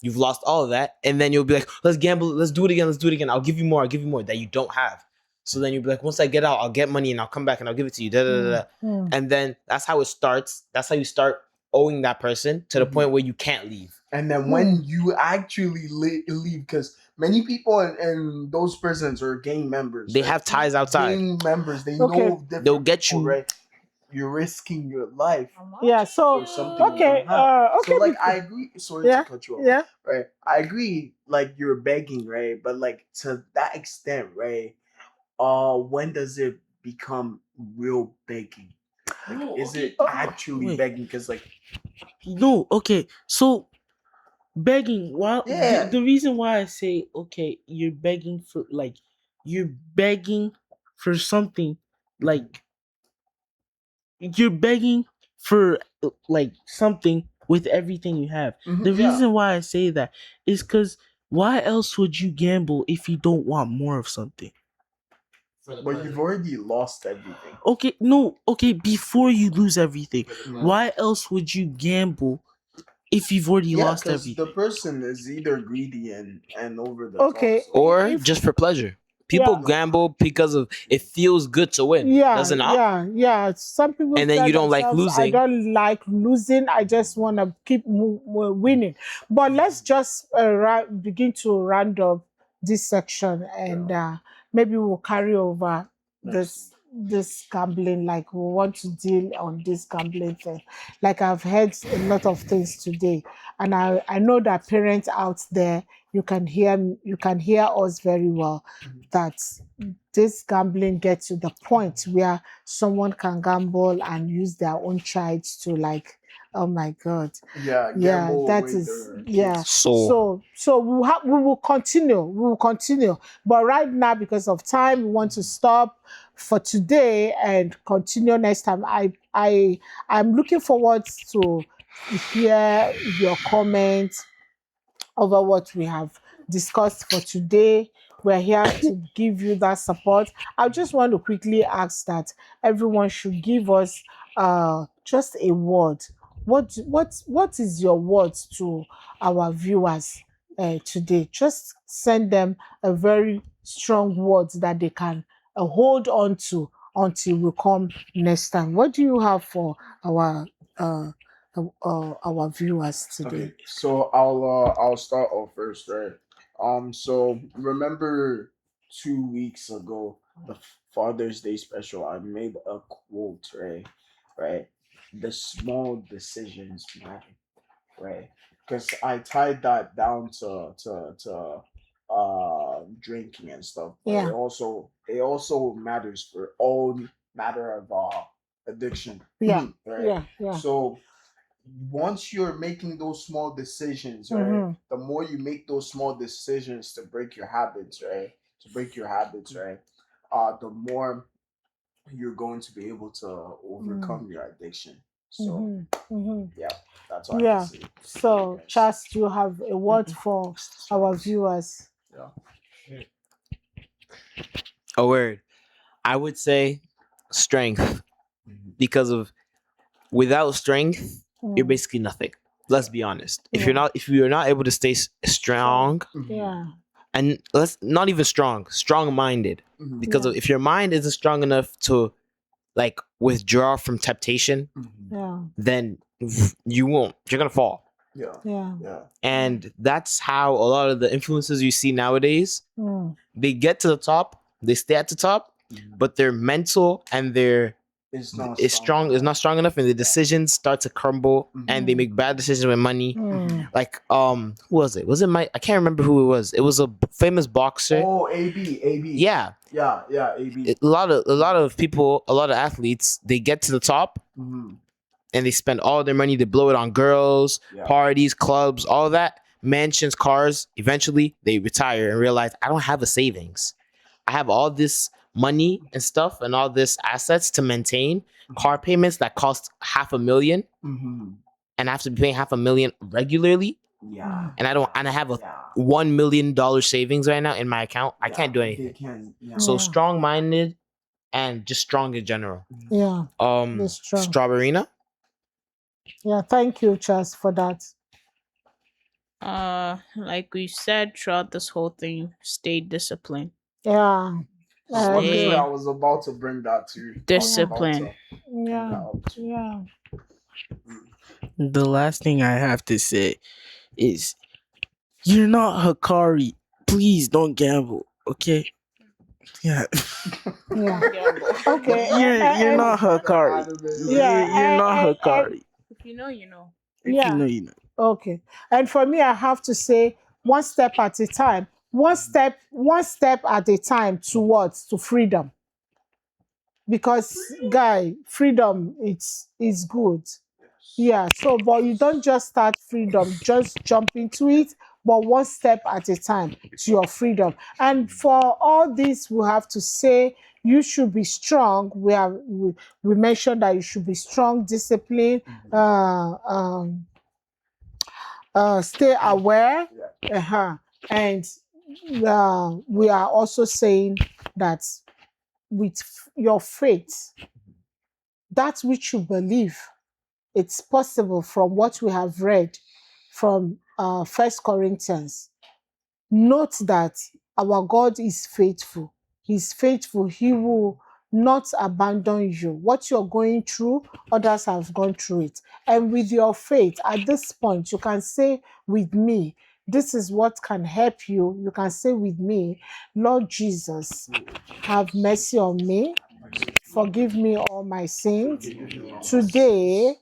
you've lost all of that, and then you'll be like, let's gamble, let's do it again, let's do it again. I'll give you more that you don't have. So then you'll be like, once I get out, I'll get money and I'll come back and I'll give it to you. Da, da, da, da. Mm. And then that's how it starts. That's how you start owing that person to the Mhm. point where you can't leave. And then when you actually leave, because many people in those prisons are gang members, They right? have ties outside. Gang members, they Okay. know different They'll get people, you. right? You're risking your life Yeah. So for something you okay. don't have. Okay. So like I agree. Sorry Yeah. to cut you off. Yeah. Right. I agree. Like you're begging, right? But like to that extent, right? When does it become real begging? Like, is it actually Wait. begging? Because like, No, okay. So begging, well, yeah. the reason why I say okay, you're begging for like you're begging for something like you're begging for like something with everything you have. The Yeah. reason why I say that is because why else would you gamble if you don't want more of something? But you've already lost everything. Okay, no, okay, before you lose everything, Yeah. why else would you gamble if you've already Yeah, lost because the everything? person is either greedy and over the Okay. top. So. Or If just for pleasure. People Yeah. gamble because of it feels good to win. Yeah, Does it not? yeah. Some people And then tell you don't like themselves, I losing. don't like losing. I just want to keep winning. But let's just begin to round up this section, and maybe we'll carry over this gambling. Like we want to deal on this gambling thing. Like I've heard a lot of things today, and I know that parents out there, you can hear us very well. That this gambling gets to the point where someone can gamble and use their own child to like, oh my god, Yeah, yeah, gamble that away is their yeah. kids. So we will continue, but right now because of time we want to stop for today and continue next time. I'm looking forward to hear your comments over what we have discussed for today. We're here to give you that support. I just want to quickly ask that everyone should give us just a word. What is your word to our viewers today? Just send them a very strong word that they can hold on to until we come next time. What do you have for uh, our viewers today? Okay, so I'll start off first, right? So remember 2 weeks ago, the Father's Day special, I made a quote, right? Right, the small decisions matter, right? Because I tied that down to drinking and stuff, but Yeah. it also matters for all matter of addiction, Yeah, right? yeah. So once you're making those small decisions, right? Mhm. The more you make those small decisions to break your habits, right? To break your habits, right? The more you're going to be able to overcome your addiction. So Mhm. Mhm. yeah, that's all I can Yeah. say. So, Guys. Charles, do you have a word for our viewers? Yeah. A word. I would say strength. Because of without strength, you're Mm. basically nothing. Let's be honest. Yeah. If you're not able to stay strong, Yeah. and let's not even strong minded, because Yeah. if your mind isn't strong enough to like withdraw from temptation, Yeah. then you're gonna fall. Yeah. Yeah. Yeah. And that's how a lot of the influences you see nowadays, Mm. they get to the top, they stay at the top, but their mental and their is not strong enough, and the decisions start to crumble, and they make bad decisions with money. Mm. Like who was it? Was it I can't remember who it was. It was a famous boxer. Oh, AB. Yeah, Yeah, AB. a lot of people, a lot of athletes, they get to the top and they spend all their money. They blow it on girls, parties, clubs, all that, mansions, cars. Eventually, they retire and realize I don't have a savings. I have all this money and stuff and all this assets to maintain car payments that cost $500,000, and I have to be paying $500,000 regularly. Yeah. And I have a $1 million savings right now in my account. I can't do They anything. can. Yeah. So Yeah. strong minded and just strong in general. Yeah. Be strong. Strawberryna. Yeah. Thank you, Charles, for that. Like we said throughout this whole thing, stay disciplined. Yeah. I Honestly, agree. I was about to bring that to you. Discipline. Yeah. Yeah. The last thing I have to say is you're not Hikari. Please don't gamble, okay? Yeah. Yeah. Gamble. Okay. You're not Hikari. You're not Hikari. If you know, you know. If Yeah. you know, you know. Okay. And for me, I have to say one step at a time. One step at a time towards to freedom. Because guy, freedom it's good. Yeah. So but you don't just start freedom, just jump into it, but one step at a time to your freedom. And for all this, we have to say you should be strong. We mentioned that you should be strong, disciplined, stay aware, and we are also saying that with your faith, that which you believe, it's possible from what we have read from First Corinthians. Note that our God is faithful. He's faithful. He will not abandon you. What you're going through, others have gone through it. And with your faith, at this point, you can say with me, this is what can help you. You can say with me, Lord Jesus, have mercy on me. Forgive me all my sins. Today,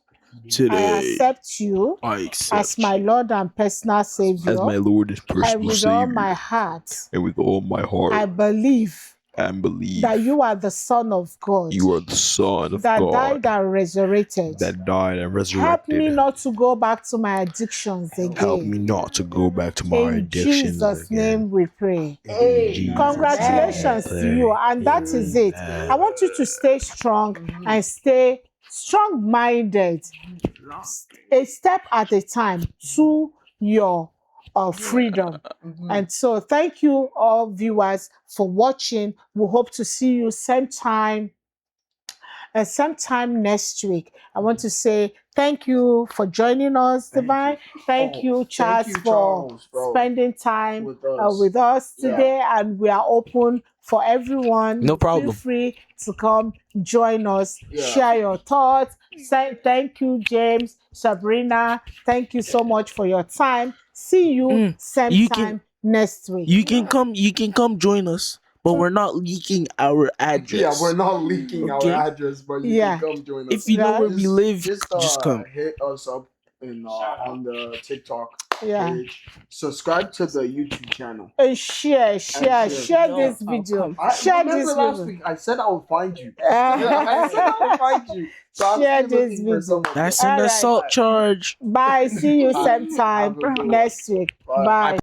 I accept you I as accept my you Lord and personal Savior. as my Lord and And personal with all Savior, my heart, and with all my I heart, believe and believe that you are the Son of God you are the Son of that God died and resurrected. that died and Help resurrected. me not to go back to my addictions Help me again. not to go back to my In addictions Jesus' again. name we pray. In Jesus' Congratulations name, to you. And that is it. Amen. I want you to stay strong and stay strong minded, a step at a time to your freedom. And so, thank you, all viewers, for watching. We hope to see you sometime next week. I want to say thank you for joining us, Divine. Thank you, Charles, for spending time with us today. And we are open for everyone. No problem. Feel free to come join us, share your thoughts. Say thank you, James, Sabrina. Thank you so much for your time. See you same You time next week. You can come join us, but we're not leaking our address. Yeah, we're not leaking Okay. our address, but you Yeah. can come join us. If you know where we live, just come. hit us up on the TikTok Yeah. page. Subscribe to the YouTube channel. And share share. this I'll video. come. I Share remember this last video. week I said I would find you. I said I would find you. So I'm Share still this looking video. for someone. That's All an right. assault charge. Bye. See you same Have time a good one. next week. Bye. Bye.